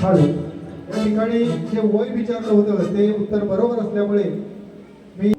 Hello. या ठिकाणी जे वय विचारलं होतं ते उत्तर बरोबर असल्यामुळे मी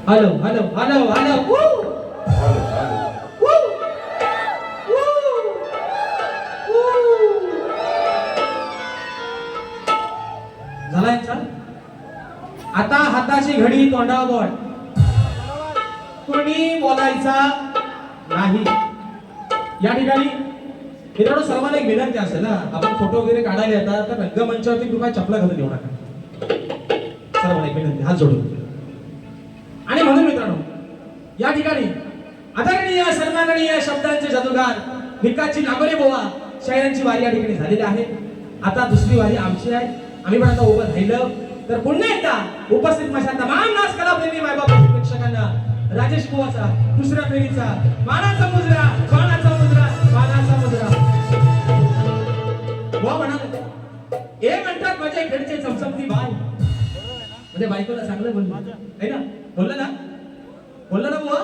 हॅलो हॅलो हॅलो हॅलो झालाय सर. आता हाताची घडी तोंडावर बोट, कोणी बोलायचा नाही. या ठिकाणी मित्रांनो सर्वांना एक विनंती असेल ना, आपण फोटो वगैरे काढायला येतात तर रंगमंचावरती कृपया चपला घालून येऊ नका. सर्वांना एक विनंती, हात जोडून. आणि म्हणून मित्रांनो या ठिकाणी आदरणीय सन्माननीय शब्दांचे जादूगार भिकाजी नागोरे बुवा शायरांची वारी या ठिकाणी झालेली आहे. आता दुसरी वारी आमची आहे. आम्ही पण आता उभं राहिलं तर पुन्हा एकदा उपस्थित माझ्या तमाम नाच कलाप्रेमी मायबाप प्रेक्षकांना राजेश बुवाचा दुसऱ्या फेरीचा मानाचा मुजरा मानाचा मुजरा मानाचा मुजरा. बुवा म्हणाले हे म्हणतात माझ्या इकडचे चमचमती बाय, म्हणजे बायकोला चांगलं बोललं आहे ना. बोललं ना, बोललं ना बुवा,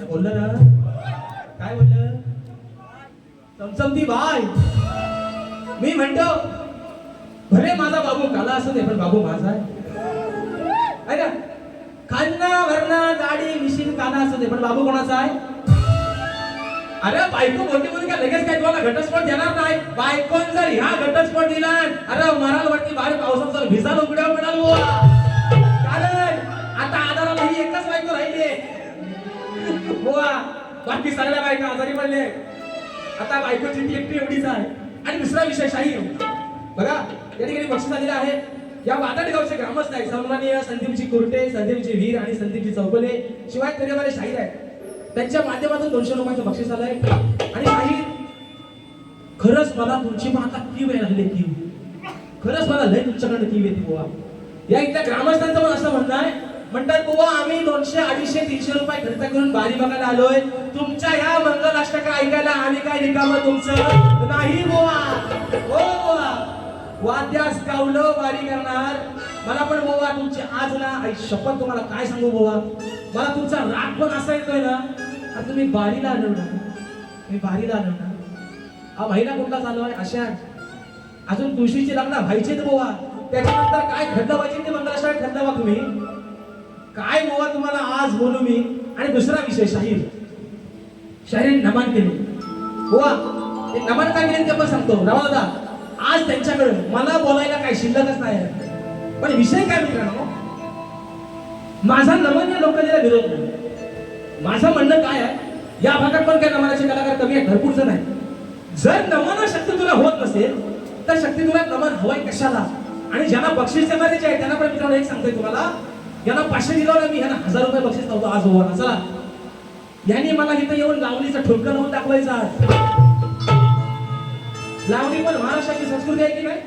बोललं ना. काय बोललं? चमचमती बाय. मी म्हणतो भले माझा बाबू काला असू दे पण बाबू माझा आहे ना. खान्ना भरणा दाढी मिशीन काना असू दे पण बाबू कोणाचा आहे? अरे बायको बोलते बोलते काय लगेच काय तुम्हाला घटस्फोट देणार नाही. बायकोन जर ह्या घटस्फोट दिला अरे मराल वाटती बाहेर पावसात जर भिजाल उघड्या पडाल बुवा. कारण आता आधाराला ही एकच बायको राहिली बुवा, बाकी सगळ्या बायका आजारी पडले. आता बायकोची ती एकटी एवढीच आहे. आणि दुसरा विषय शाहीर बघा या ठिकाणी बक्षीस आलेलं आहे. या वाटाड गावचे ग्रामस्थ आहेत सन्माननीय संदीपजी कुर्टे, संदीपजी वीर आणि संदीपजी चौगुले, शिवाय तरेवाले शाहीर आहेत. त्यांच्या माध्यमातून 200 रुपयाचं बक्षीस आलंय. आणि शाहीर खरंच मला तुमची पण आता कीव आहे लागली कीव. खरंच मला लय तुमच्याकडे कीव येते बुवा. या इथल्या ग्रामस्थांचं पण असं म्हणणं आहे, म्हणतात बुवा आम्ही 200 250 300 रुपये खर्च करून बारी बघायला आलोय. तुमच्या ह्या मंगलाष्टक ऐकायला आम्ही काय रिकामं तुमचं नाही बुवा. हो बुवा वाद्यास गावलं बारी करणार. मला पण बुवा तुमची आज ना आई शपथ तुम्हाला काय सांगू बुवा, मला तुमचा राग पण असा येतोय ना. आता तुम्ही बारीला आलो ना, तुम्ही बारीला आलो ना. हा महिना कुठला चालू आहे अशा अजून तुळशीची लग्न व्हायचे बुवा. त्याच्यानंतर काय घडलं पाहिजे ते मंगलाष्टक घडलं बा तुम्ही काय बुवा तुम्हाला आज बोलू मी. आणि दुसरा विषय शाहीर नमन केले बुवा. ते नमन काय केले ते पण सांगतो रावादा. आज त्यांच्याकडे मला बोलायला काही शिल्लकच नाही. पण विषय काय मित्रांनो, माझा नमन या लोकांना विरोध नाही. माझं म्हणणं काय आहे, या भागात पण काही नमनाचे कलाकार कमी आहेत, भरपूर जण आहेत. जर नमन शक्ती तुला होत नसेल तर शक्ती तुला नमन हवाय कशाला? आणि ज्यांना बक्षीस देणारे जे आहे त्यांना पण मित्रांनो एक सांगतोय तुम्हाला, यांना 500 दिलं मी, यांना 1000 रुपये बक्षीस नव्हतं आज होणार. चला यांनी मला इथं येऊन लावणीचं ठुमकं लावून दाखवायचं आज. लावणी पण महाराष्ट्राची संस्कृती आहे की नाही?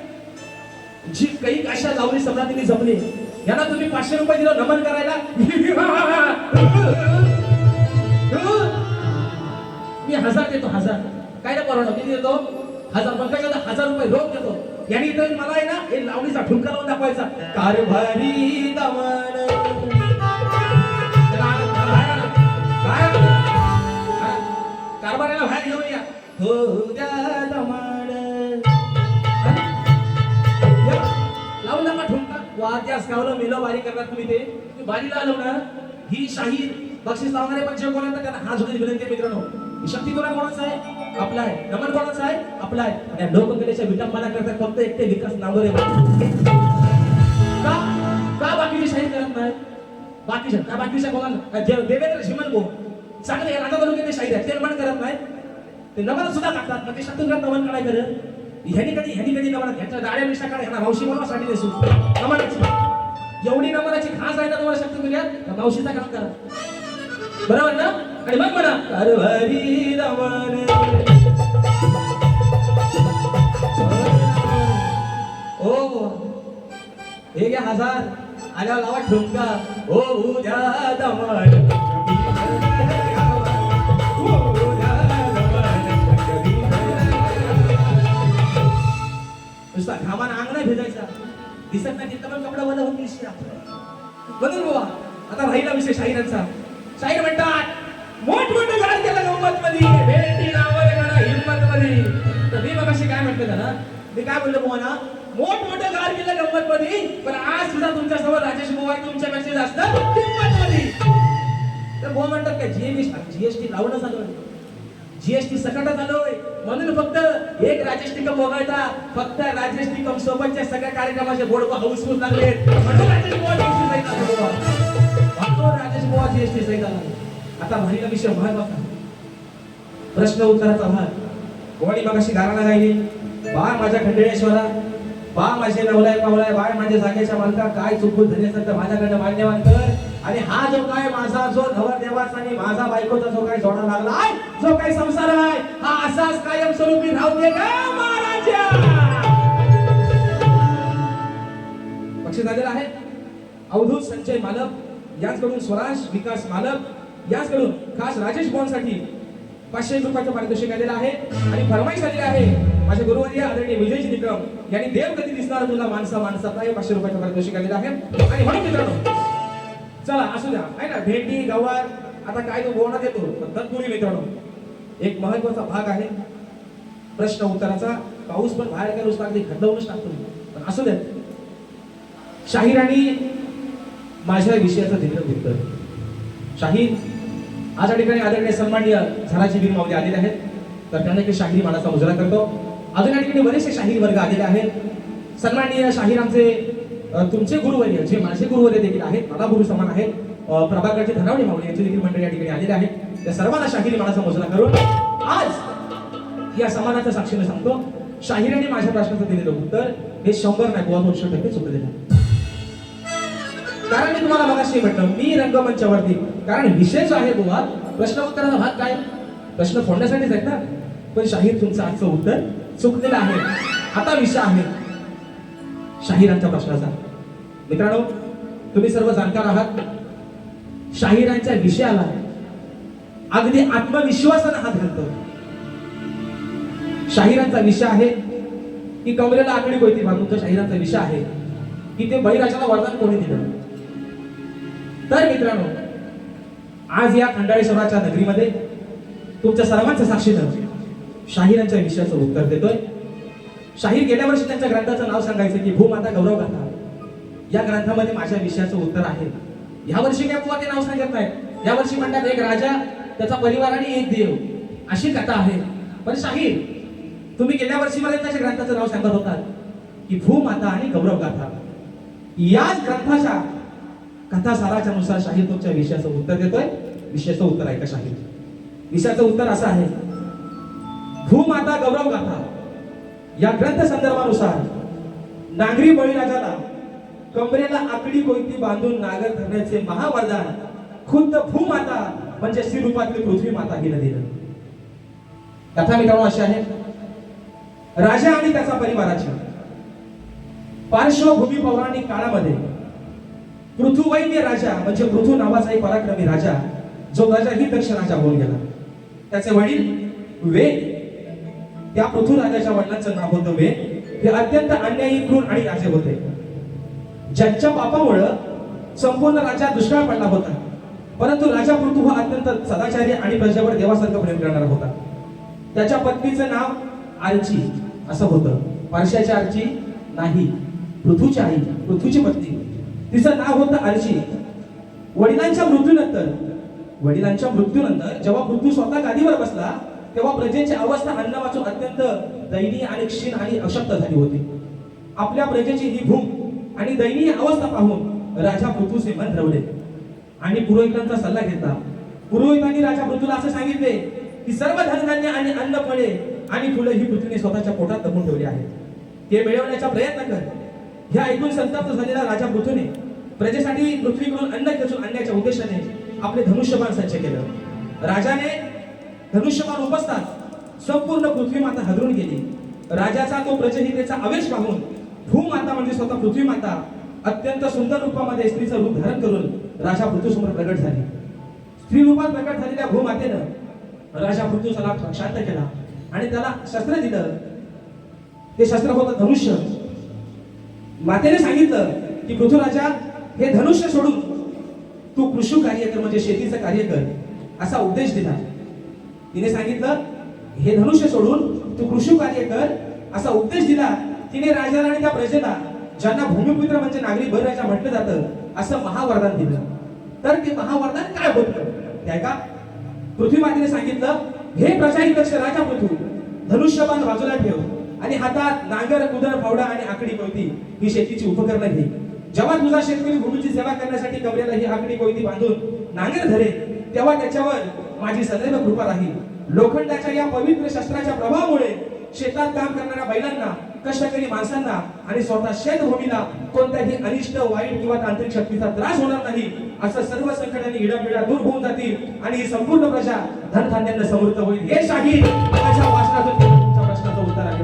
जी काही अशा लावणी सम्राटींनी जमली, यांना तुम्ही 500 रुपये दिलं नमन करायला, मी 1000 देतो. 1000 काय ना परवडा, किती देतो? 1000. पण काय 1000 रुपये रोख देतो. यांनी इथं मला आहे ना हे लावणीचा ठुमका लावून दाखवायचा. कारभारी दमन कारभाराला बाहेर घेऊन या, हो द्या दमन लावून नका ठुमका. वाद्यास गावलं मेलो बारी करणार तुम्ही, ते बारीला आलो ना. ही शाहीर बक्षीस लावणारे पण जे कोण त्यांना हात जोडून विनंती आहे मित्रांनो, शक्ती तुला कोणाचा आहे? आपला आहे. नमन कोणाचा आहे? आपला आहे. आणि लोककलेच्या विटंबना करतात फक्त एकटे विकास नांगरे. का बाकीचे शाहीर करत नाही? बाकीच्या कोणाला देवेंद्र शिमन गो चांगले राजा तालुक्याचे शाहीर आहेत, ते नमन करत नाही. ते नमन सुद्धा टाकतात. मग ते शत्रुघ्न नमन काय करत? ह्यानी कधी नमन ह्याच्या दाड्या मिशा काढ, ह्यांना मावशी बनवासाठी देसू नमन. एवढी नमनाची खास आहे ना तुम्हाला शत्रुघ्न, मावशीचा काम करा, बरोबर ना? आणि मग म्हणा कारभारी दमन. ओ हे घ्या 1000, आल्यावर लावा ठुमका, ओ उद्या दमन. नुसता घामानं अंग नाही भिजायचा, दिसत नाही तिथं पण कपडा बदल होत निश्चित बदल बाबा. आता राहिला विषय शाहिरांचा. शाहीर म्हणतात मोठमोठं गाड केलं गंमत मध्ये, भेटी नावाने गाडा हिंमत मध्ये. तर मी मग अशी काय म्हटलं ना, मी काय बोललो बुवा ना, मोठमोठं गाड केलं गंमत मध्ये, पण आज सुद्धा तुमच्या समोर राजेश बुवा तुमच्यापेक्षा जास्त हिंमत मध्ये. तर बुवा म्हणतात काय जीएसटी लावणं चालू आहे, जीएसटी सकटात आलोय म्हणून फक्त एक राजेश निकम वगळता फक्त राजेश निकम सोबतच्या सगळ्या कार्यक्रमाचे बोर्ड हाऊसफुल लागले म्हणून राजेश बुवा जीएसटी सहित आले बुवा. राजेश बुवा जीएसटी सहित आला. आता भारीला विषय महत्वाचा प्रश्न उत्तराचा भाग. कोणी मगाशी गाणं गायली, बा माझ्या खंडेश्वरा, बा माझे नवलाय पावलाय, बाय माझ्या जागेच्या मालका, काय चुकून झाले असेल तर माझ्याकडे मान्यवान कर. आणि हा जो काय माझा जो नवरदेवाचा आणि माझा बायकोचा जो काय जोडा लागलाय, जो काही संसार आहे, हा असाच कायम स्वरूपी राहू दे का महाराजा. बक्षीस आलेला आहे अवधूत संजय मालक यांच्याकडून, स्वराज विकास मालक यांच्याकडून खास राजेश बुवांसाठी 500 रुपयाचं पारितोषिक आलेलं आहे. आणि फरमाईश आलेली आहे माझे गुरुवर्य आदरणीय विजयजी निकम यांनी देव कधी दिसणार तुला माणसाचा 500 रुपयाचं पारितोषिक आलेलं आहे. आणि म्हणून मित्रांनो चला असू द्या आहे ना, भेंडी गवार आता काय तो बोलण्यात येतो, पण तत्पूर्वी मित्रांनो एक महत्वाचा भाग आहे प्रश्न उत्तराचा. पाऊस पण बाहेर काय नुसता अगदी खड्डवूनच टाकतो, पण असू द्या. शाहिरांनी माझ्या विषयाचं दिलेलं उत्तर. शाहीर आज या ठिकाणी आदरणीय सन्माननीय झालाची वीर माऊली आलेले आहेत, तर त्यांना एक शाहिरी मानाचा मुजरा करतो. अजून या ठिकाणी बरेचसे शाहीर वर्ग आलेले आहेत. सन्माननीय शाहिरांचे तुमचे गुरुवर्य जे माझे गुरुवर्य देखील आहेत, मला गुरु समान आहेत, प्रभाकरचे धनावडे माऊली यांची देखील मंडळी या ठिकाणी आलेले आहेत. त्या सर्वांना शाहिरी मानाचा मुजरा करून आज या समानाच्या साक्षीने सांगतो, शाहिरांनी माझ्या प्रश्नाचं दिलेलं उत्तर हे 100 नाही बुवा 200% चुकलेलं आहे. कारण मी तुम्हाला मगाशी म्हटलं मी रंगमंचावरती, कारण विषय जो आहे बुवा प्रश्न उत्तराचा भाग काय, प्रश्न फोडण्यासाठीच आहेत ना, पण शाहीर तुमचं आजचं उत्तर चुकलेलं आहे. आता विषय आहे शाहिरांच्या प्रश्नाचा. मित्रांनो तुम्ही सर्व जाणकार आहात, शाहिरांच्या विषयाला अगदी आत्मविश्वासाने हात घालतो. शाहिरांचा विषय आहे की कमरेला आगळी कोयती बांधून, तो शाहिरांचा विषय आहे की ते बळीराजाला वरदान कोणी दिलं. तर मित्रांनो आज या खंडाळेश्वराच्या नगरीमध्ये तुमच्या सर्वांच्या साक्षीनं शाहिरांच्या विषयाचं उत्तर देतोय. शाहीर गेल्या वर्षी त्यांच्या ग्रंथाचं नाव सांगायचं की भूमाता गौरव गाथा, या ग्रंथामध्ये माझ्या विषयाचं उत्तर आहे. या वर्षी काय बुवा ते नाव सांगत नाहीत, या वर्षी म्हणतात एक राजा त्याचा परिवार आणि एक देव अशी कथा आहे. पण शाहीर तुम्ही गेल्या वर्षी मला त्याच्या ग्रंथाचं नाव सांगत होता की भूमाता आणि गौरव गाथा. याच ग्रंथाच्या कथासाराच्या नुसार शाहीर तुमच्या विषयाचं उत्तर देतोय. विषयाचं उत्तर ऐका शाहीर. विषयाचं उत्तर असं आहे, भूमाता गौरव गाथा या ग्रंथ संदर्भानुसार नागरी बळीराजाला कमरेला आकडी कोयती बांधून नागर धरण्याचे महावरदान खुद्द भूमाता म्हणजे श्रीरूपातली पृथ्वी माता हिला दिलं. कथा मित्रांनो अशी आहे, राजा आणि त्याचा परिवाराची पार्श्वभूमी पौराणिक काळामध्ये पृथुवैन्य राजा म्हणजे पृथू नावाचा एक पराक्रमी राजा, जो राजा ही दक्ष राजा होऊन गेला. त्याचे वडील वेद, त्या पृथू राजाच्या वडिलांचं नाव होतं वेद. हे अत्यंत अन्यायी, क्रूर आणि राजे होते, ज्यांच्या पापामुळं संपूर्ण राज्यात दुष्काळ पडला होता. परंतु राजा पृथू हा अत्यंत सदाचारी आणि प्रजेवर देवासारखं प्रेम करणारा होता. त्याच्या पत्नीचं नाव आर्ची असं होतं. पारशाची आर्ची नाही, पृथूची आई, पृथूची पत्नी, तिचं नाव होतं आर्ची. वडिलांच्या मृत्यूनंतर जेव्हा पृथू स्वतः गादीवर बसला, तेव्हा प्रजेची अवस्था अन्न वाचून अत्यंत दयनीय आणि क्षीण आणि अशक्त झाली होती. आपल्या प्रजेची ही भूक आणि दयनीय अवस्था पाहून राजा पृथूचे मन रवले आणि पुरोहितांचा सल्ला घेतला. पुरोहितांनी राजा पृथूला असं सांगितले की सर्व धनधान्य आणि अन्न, फळे आणि फुलं ही पृथ्वीने स्वतःच्या पोटात दबून ठेवली आहेत, ते मिळवण्याचा प्रयत्न कर. हे ऐकून संतप्त झालेला राजा पृथूने प्रजेसाठी पृथ्वीकडून अन्न खेचून आणण्याच्या उद्देशाने आपले धनुष्यबाण सज्ज केलं. राजाने धनुष्यबाण उपसताच संपूर्ण पृथ्वी माता हादरून गेली. राजाचा तो प्रजहितेचा आवेश पाहून भूमाता म्हणजे स्वतः पृथ्वी माता अत्यंत सुंदर रूपामध्ये स्त्रीचं रूप धारण करून राजा पृथ्वीसमोर प्रगट झाली. स्त्री रूपात प्रगट झालेल्या भूमातेनं राजा पृथ्वीला शांत केला आणि त्याला शस्त्र दिलं. ते शस्त्र होतं धनुष्य. मातेने सांगितलं की पृथ्वीराजा, हे धनुष्य सोडून तू कृषी कार्य कर म्हणजे शेतीचं कार्य कर, असा उपदेश दिला. तिने सांगितलं हे धनुष्य सोडून तू कृषी कार्य कर असा उपदेश दिला. तिने राजाला आणि त्या प्रजेला, ज्यांना भूमिपुत्र म्हणजे नागरी बळीराजा म्हटलं जातं, असं महावरदान दिलं. तर ते महावरदान काय होतं ते ऐका. पृथ्वी मातेने सांगितलं, हे प्रजाहितक्ष राजा पृथू, धनुष्यबाण बाजूला ठेव आणि हातात नांगर, कुदळ, फावडा आणि आकडी कोयती ही शेतीची उपकरणं घे. जेव्हा तुझा शेतकरी भूमीची सेवा करण्यासाठी कमरेला ही आकडी कोयती बांधून नांगर धरेल, तेव्हा त्याच्यावर माझी सदैव कृपा राहील. लोखंडाच्या या पवित्र शस्त्राच्या प्रभावामुळे शेतात काम करणाऱ्या बैलांना, कष्टकरी माणसांना आणि स्वतः शेतभूमीला कोणत्याही अनिष्ट, वाईट किंवा तांत्रिक शक्तीचा त्रास होणार नाही. असं सर्व संकटांनी इडापिडा दूर होऊन जातील आणि ही संपूर्ण प्रजा धनधान्याने समृद्ध होईल. हे शाहीर माझ्या वाचनातून तुमच्या प्रश्नाचं उत्तर आहे.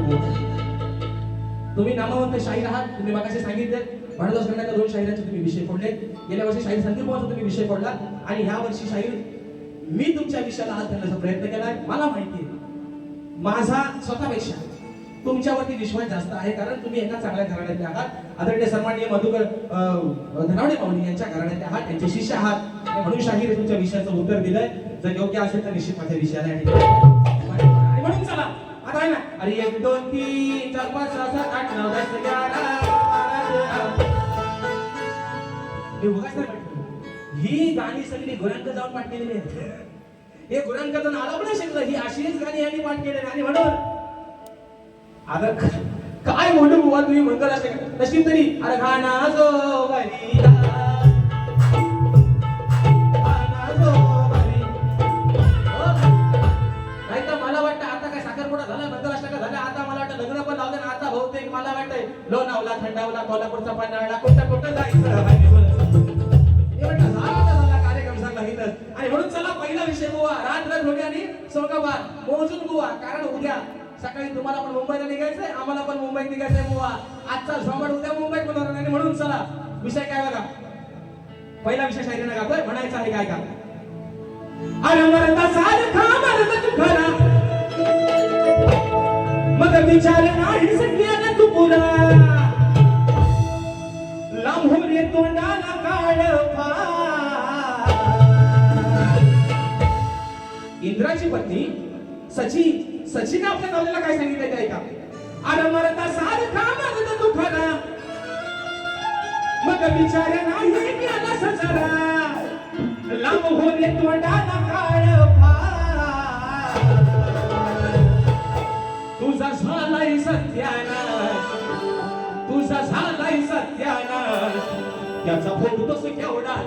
तुम्ही नामवंत शाहीर आहात. तुम्ही मगाशी सांगितले भाडदास गणाच्या 2 शाहिरांचे तुम्ही विषय फोडले. गेल्या वर्षी शाहीर संदीपांचा तुम्ही विषय फोडला आणि ह्या वर्षी शाहीर मी तुमच्या विषयाला हात घालण्याचा प्रयत्न केलाय. मला माहिती आहे माझा स्वतःपेक्षा तुमच्यावरती विश्वास जास्त आहे, कारण तुम्ही एका चांगल्या घराण्यातले आहात. आदरणीय सन्माननीय मधुकर धनावडे पाहुणे यांच्या घराण्यातले आहात, त्यांचे शिष्य आहात. म्हणून शाहीर तुमच्या विषयाचं उत्तर दिलंय. जर योग्य असेल तर निश्चित माझ्या विषयाला आणि म्हणून चला आता आहे ना, अरे 1 2 3 4 5 6 7 8 9 10 11 हे उगाच नाही म्हटलं. ही गाणी सगळी गुरांक जाऊन पाठ केलेली आहेत. हे गुरांकाचं नाव पण शिकलं. ही अशीच गाणी यांनी पाठ केले आणि म्हणून आता काय म्हणू बुवा तुम्ही म्हणता असे तशी तरी अरे गाना जो बलिया नाही तर मला वाटतं आता काय साखरपुडा झाला, मंगलाष्टका झाला, आता मला वाटतं लग्न पण लावलं ना. आता बहुतेक मला वाटतंय लोणावला, थंडावला, कोल्हापूरचा पन्हाळा, कुठं जायचं झाला कार्यक्रम सांगला इथं. आणि म्हणून चला पहिला विषय बुवा रात्र ढोणे आणि सोंगाबार मोजून बुवा, कारण उद्या सकाळी तुम्हाला पण मुंबईला निघायचंय, आम्हाला पण मुंबईत निघायचंय बुवा. आजचा झोंबड उद्या मुंबईत होणार नाही. म्हणून चला विषय काय बघा. पहिला विषय शायरीने गातोय, म्हणायचा आहे काय का. अरे मरता सारखा मरता तू खरा, मग विचार नाही सगळ्यांना तू पुरा, लांबून ये तोंडाला काळ फार. इंद्राची पत्नी सचिने आपल्या नवऱ्याला काय सांगितलं ते ऐका. अरे मरता सारखा मरता तू खरा, मग विचार नाही केला सजरा, लांब होणे तोंडाला काळ फार. तुझा झालाय सत्यानाश, तुझा झालाय सत्यानाश, त्याचा भोगतोस केवढा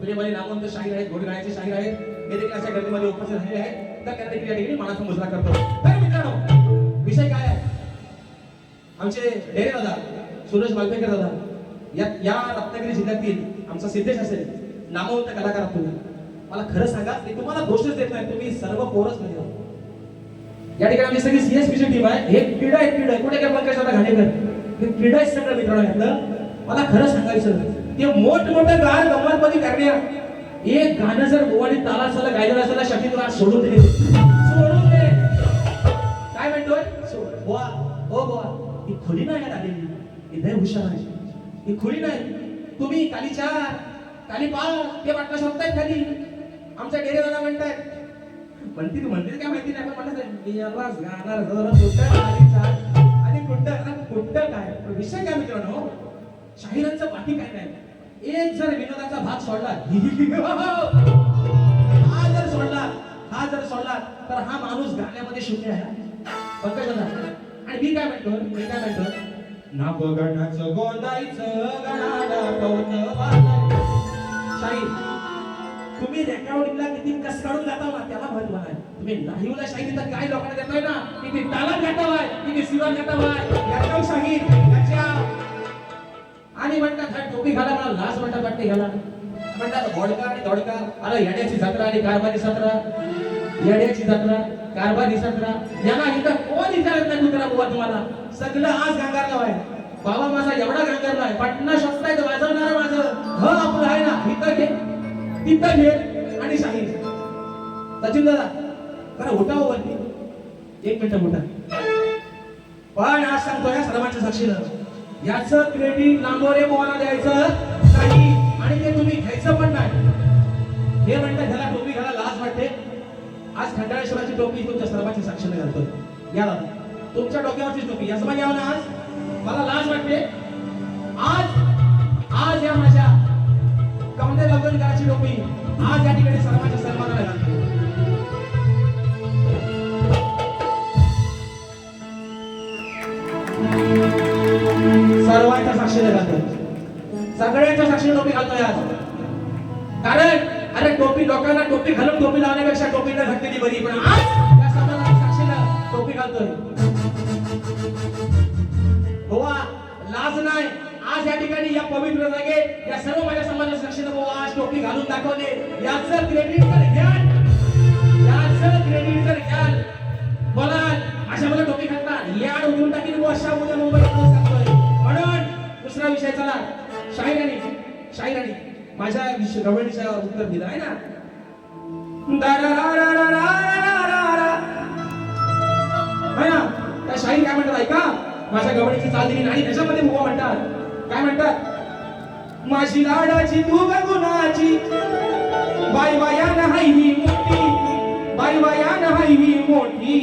तुझे नामवंत शाहीर आहेत, घोडगाड्याचे शाहीर आहेत, हे देखील अशा गर्दीमध्ये उपस्थित झालेले आहेत. तर त्यांना देखील या ठिकाणी मानाचा मुजरा करतो. तर मित्रांनो, विषय काय आहे? आमचे डेरे दादा सुरेश मालपेकर दादा या रत्नागिरी जिल्ह्यातील आमचा सिद्धेश असेल, नामवंत कलाकार तुम्ही. मला खरं सांगा, मी तुम्हाला दोषच देत नाही, तुम्ही सर्व पोरच नाही. या ठिकाणी आमची सगळी सीएसपीची टीम आहे. हे क्रीडा आहे, क्रीडा कुठे काय पंकज दादा घाणेकर, हे क्रीडा आहे सगळं मित्रांनो. यातलं मला खरं सांगायचं, ते मोठमोठं गाण गंमत मध्ये करण्या एक गाणं जर गोवाडी तालासाला गायला असेल शक्ती तुला सोडून दे, सोडून दे. काय म्हणतोय बोवा, हो बोवा, ही खोली नाही आलेली, ही लय हुशार आहे, ही खोली नाही. तुम्ही काली 4 काली 5 ते वाटणं शोधतायत खाली. आमच्या डेरे दादा म्हणतायत, म्हणतील काय माहिती नाही, पण म्हणतात मी याला गाणार कुठं काली 4 आणि कुठं काय. विषय काय मित्रांनो, शाहिरांचं बाकी काय नाही. एक जर विनोदाचा भाग सोडला, हा जर सोडला तर हा माणूस गाण्यामध्ये शून्य आहे. पंकज दादा, आणि मी काय म्हणतो, ना बघण्याचं गोंदायचं गणाला कौतवाला. शाहीर तुम्ही रेकॉर्डिंगला किती कस काढून जाता ना, त्याला महत्व आहे. तुम्ही लाईव्हला शाहीर तर काय लोकांना देताय ना, किती तालात गातावाय, किती सिवाल गातावाय, याच्या शाहीर याच्या. आणि म्हणतात टोपी घाला, मला लाज वाटते घाला. म्हणतात घोडका आणि धोडका, अरे येड्याची जत्रा आणि कारभारी सत्रा, येड्याची जत्रा कारभारी सत्रा. यांना इथं कोण विचारत नाही कुत्रा बुवा तुम्हाला. सगळं आज गांगारला आहे. बाबा माझा एवढा गांगारला आहे, पटना शोधताय वाजवणार माझं ह आपलं आहे ना, इथं घे तिथं घे. आणि शाहीर सचिन दादा खरं उठा हो वरती, 1 मिनिट उठा. पण आज सांगतो या सर्वांच्या साक्षीनं, याचं क्रेडिट लांबोरे बोवाला द्यायचं नाही आणि ते तुम्ही घ्यायचं पण नाही. हे म्हणतात ह्याला टोपी घाला लाज वाटते. आज खंडाळेश्वराची टोपी तुमच्या सर्वांच्या साक्षीने घालतोय. या दादा, तुमच्या डोक्यावरची टोपी याचं पण यावं ना. आज मला लाज वाटते. आज या माझ्या कमले लग्नकाराची टोपी आज या ठिकाणी सर्वांच्या सन्मानाला घालतो. सर्वांच्या साक्षीने घालतो, सगळ्यांच्या साक्षीने टोपी घालतोय आज. कारण अरे टोपी, लोकांना टोपी घालून टोपी लावण्यापेक्षा टोपी न घातलेली बरी. पण आज या समाजाच्या साक्षीने टोपी घालतोय. गोवा लाज नाही. आज या ठिकाणी या पवित्र जागे या सर्व माझ्या समाजाच्या साक्षीने गोवा आज टोपी घालून दाखवले. याचं क्रेडिट जर घ्याल, बोला अशा मला टोपी घालतात याड उठून टाकील वो अशा उद्या मुंबईत सांगतोय. म्हणून दुसरा विषय चला, शाहिरांनी माझ्या गवळणीच्या उत्तर दिलं आहे ना. त्या शाहीर काय म्हणतात ऐका, माझ्या गवळणीची चाल दिली नाही. त्याच्यामध्ये मुवा म्हणतात, काय म्हणतात, माझी लाडाची तू गुणाची बाई बाया नाही ही मोठी, बाई बाया नाही ही मोठी,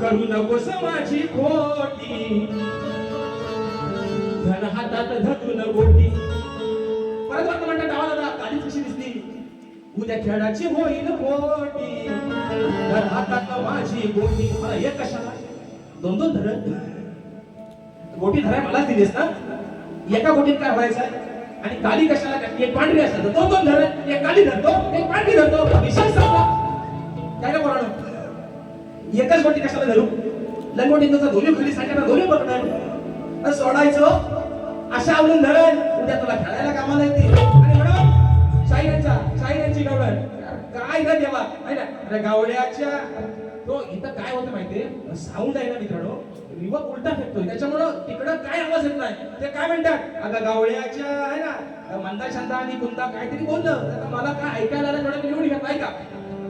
करू नकोस माझी खोटी, धन हातात धरून गोटी. परत वाटतं म्हणतात डावाला गाडी कशी दिसली, उद्या खेळाची होईल मोठी, धन हातात माझी गोटी. मला एक कशाला 2-2 धरण गोटी धराय मला दिलीस ना. एका गोटीत काय व्हायचं आणि काली कशाला, एक पांढरी असतात 2-2 धरण, एक काली धरतो एक पांढरी धरतो. विशेष सांगा काय का बोलणं, एकच गोटी कशाला धरू. लंगोटीचा दोन्ही खाली सांगायला दोन्ही पकडणार सोडायचं अशा आवडून धरण, उद्या तुला खेळायला कामाला येते. आणि म्हणून शाहिरांची गवळण काय न देवा आहे ना. अरे गावड्याच्या तो इथं काय होतं माहितीये, साऊंड आहे ना मित्रांनो, रिवर्ब उलटा फेकतोय, त्याच्यामुळं तिकडं काय आवाज येत नाही. ते काय म्हणतात, अगं गावड्याच्या आहे ना मंदा छंदा आणि कुंदा काहीतरी बोललं, आता मला काय ऐकायला आलं थोडं निवड घेत नाही का.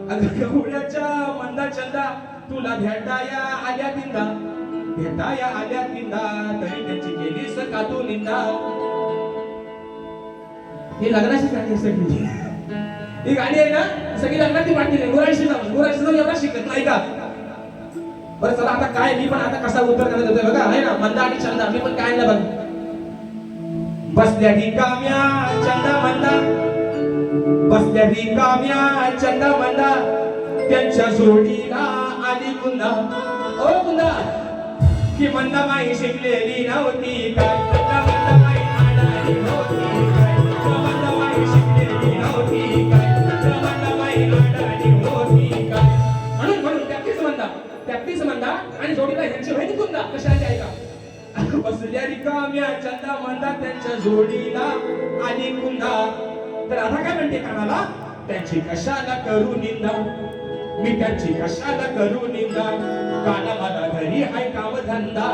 अगं गावड्याच्या मंदा छंदा तुला भेटाया आल्या तिंदा, भेटाया आल्या तिंदा, तरी त्यांची केलीस का तू निंदा. ही लग्नाची गाणी सगळी, ही गाणी आहे ना सगळी लग्नाची वाटली नाही. गुराशी जाऊन एवढा शिकत नाही का. बरं चला आता काय, मी पण आता कसा उत्तर करत होते बघा आहे ना. मंदा आणि छंदा मी पण काय ना बघ, बसल्या रिकाम्या चंदा मंदा, बसल्या रिकाम्या चंदा मंदा, त्यांच्या जोडीला आली कुंदा. ओ कुंदा की मंदा माई शिकलेली नव्हती काय, मंदा माई आणाली नव्हती. कशा ते ऐका बसल्या रिकाम्या चंदा मंदा त्यांच्या जोडीला आणि कुंदा तर आता काय म्हणते कानाला त्यांची कशाला करू निंदा मी त्यांची कशाला करू निंदा काना मला घरी हाय काम धंदा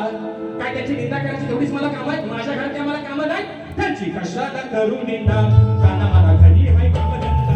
काय त्याची निंदा करायची तेवढीच मला काम आहे माझ्या घरात काय मला काम नाही त्यांची कशाला करू निंदा काना मला घरी हाय काम धंदा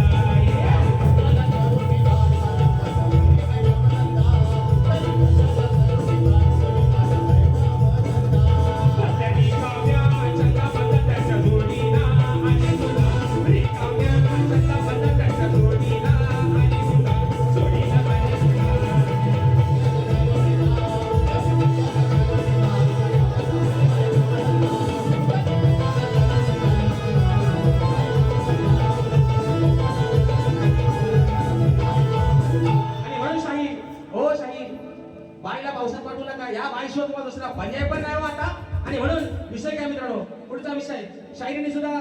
पावसात पाठवू नका या बाईशिवाय तुम्हाला दुसरा पर्याय पण नाही आता आणि म्हणून विषय काय मित्रांनो पुढचा विषय शाहिरीने सुद्धा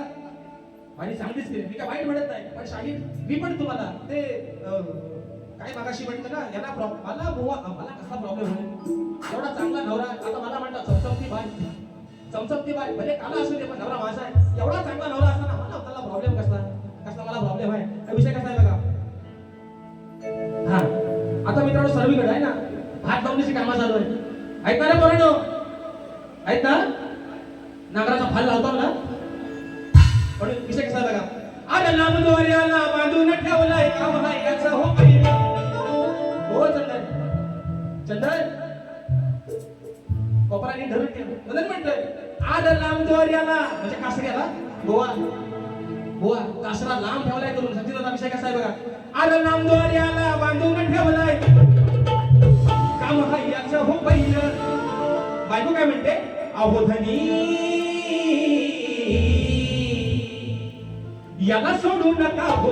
आणि चांगलीच केली मी काय वाईट म्हणत नाही पण शाहीर मी पण तुम्हाला ते काय मागाशी म्हणतं ना यांना मला बुवा मला कसा प्रॉब्लेम होईल एवढा चांगला नवरा आता मला म्हणतात चमचमती बाई भले काला असू दे पण नवरा माझा आहे एवढा चांगला नवरा असताना मला त्याला प्रॉब्लेम कसला मला प्रॉब्लेम आहे हा विषय कसा आहे बघा हा आता मित्रांनो सर्वीकडे आहे ना भात लावण्याची कामं चालू आहे ऐकणार पोरांनो ऐक ना नांगराचा फाल लावतो ना पण विषय कसा बघा आला नाम दोऱ्याला बांधून ठेवलाय काम हाय याचं हो पहिला हो चंदन कोपराने धरून ठेव म्हणून म्हणतोय आला नाम दोऱ्याला म्हणजे कासऱ्याला गोवा कासरा लांब ठेवलाय करून सचिनचा विषय कसा आहे बघा आला नाम दोऱ्याला बांधून ठेवलाय काम हाय याचं हो पहिलं बायको काय म्हणते अवधनी याला सोडू नका हो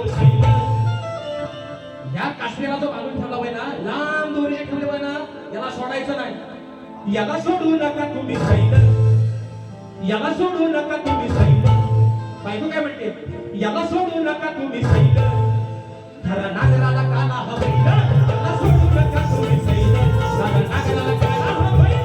या कासऱ्याला जो बांधून ठेवला होय ना लांब दोरीने ठेवले होय ना याला सोडायचं नाही याला सोडू नका तुम्ही सैल याला सोडू नका तुम्ही सैल बायको काय म्हणते याला सोडू नका तुम्ही सैल खरा नागराला काला हवैल याला सोडू नका तुम्ही सैल खरा नागराला काला हवैल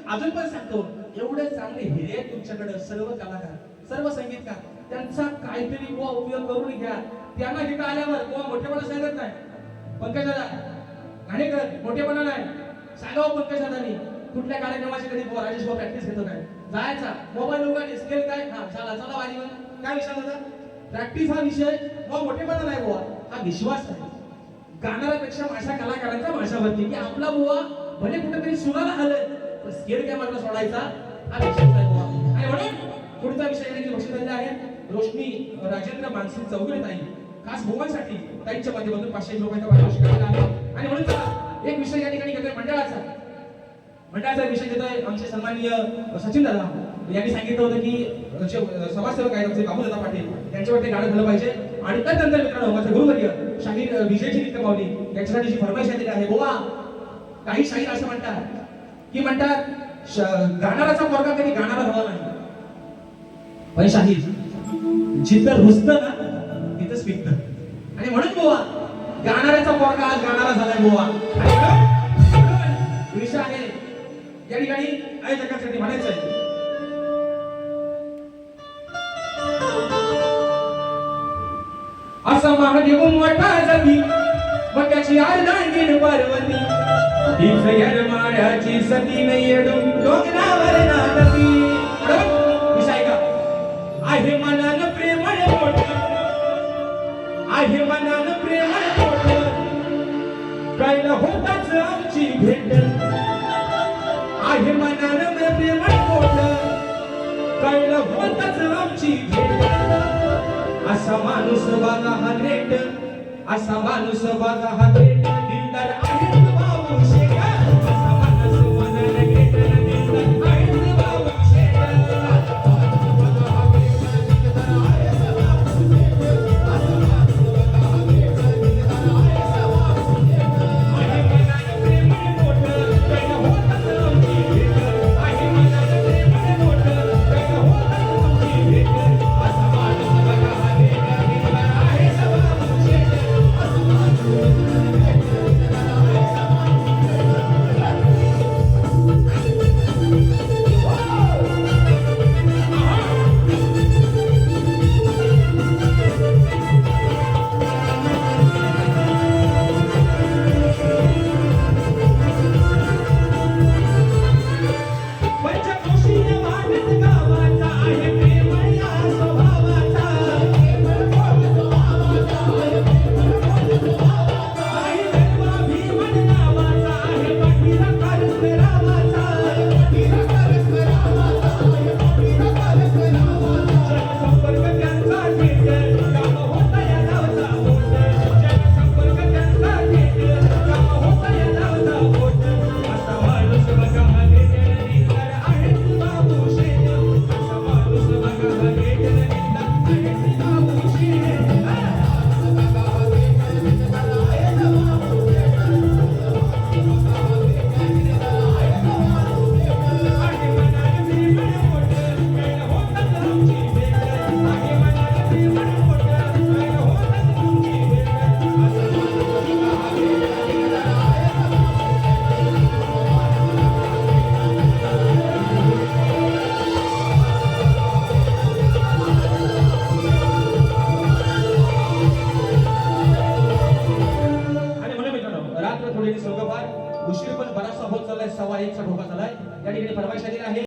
अजून पण सांगतो एवढे चांगले हिरे तुमच्याकडे सर्व कलाकार सर्व संगीतकार त्यांचा काहीतरी उपयोग करून घ्या त्यांना इथं आल्यावर मोठेपणा सांगत नाही पंकजादा घाणेकर मोठेपणा नाही सांगावं पंकजादानी कुठल्या कार्यक्रमाची कधी राजेश प्रॅक्टिस घेतो काय जायचा मोबाईल उघड स्केल काय हा चला वारीवर काय विषय होता प्रॅक्टिस हा विषय मोठेपणा नाही बुवा हा विश्वास आहे गाणाऱ्यापेक्षा माझ्या कलाकारांचा माझ्यावरती की आपला बुवा भले कुठेतरी सुराला आलं पण स्केल काय मात्र सोडायचा हा विषय आहे बुवा. आणि म्हणून पुढचा विषय आहे की बक्षीस दिलेला आहे रोशनी राजेंद्र मानसिंग चौगुले ताई खास भुवनसाठी ताईंच्या माध्यमातून 500 रुपयाचा पारितोषिक आलेला आहे. आणि म्हणून चला एक विषय या ठिकाणी घेतोय मंडळाचा विषय घेतोय आमचे सन्माननीय सचिन दादा यांनी सांगितलं होतं की जे समाजसेवक आहेत आमचे बाबू दादा पाटील यांच्यावरती गाणं झालं पाहिजे. आणि त्यानंतर मित्रांनो माझे गुरुवर्य शाहीर विजयजी नित्य माऊली यांच्यासाठी जी फरमाईश आलेली आहे बुवा काही शाहीर असं म्हणतात गाणाराचा पोरगा कधी गाणारा झाला नाही पण शाहीर जिथं रुजतं ना तिथंच पिकतं. आणि म्हणून बुवा गाणाऱ्याचा पोरगा आज गाणारा झालाय बुवा. विषय आहे या ठिकाणी आयोजकांसाठी म्हणायचं आहे असा महादेव मोठा जमी मग त्याची अर्धांगीण पार्वती हीच यरमाळ्याची सती येडून डोंगरावर नांदती. विषय का आहे मनानं प्रेमळ मोठं आहे मनानं प्रेमळ मोठं कळलं होताच आमची भेट आहे मनानं प्रेमळ मोठं कळलं होताच आमची भेट. असा माणूस बघा हा रेट असा माणूस बघा हा रेट दिलदार आहे बाबू शेठ. असा माणूस बघा रेट दिलदार आहे बाबू शेठ. उशीर पण बराचसा होत चाललाय 1:15चा ठोका झालाय. या ठिकाणी फरमाईश आलेली आहे.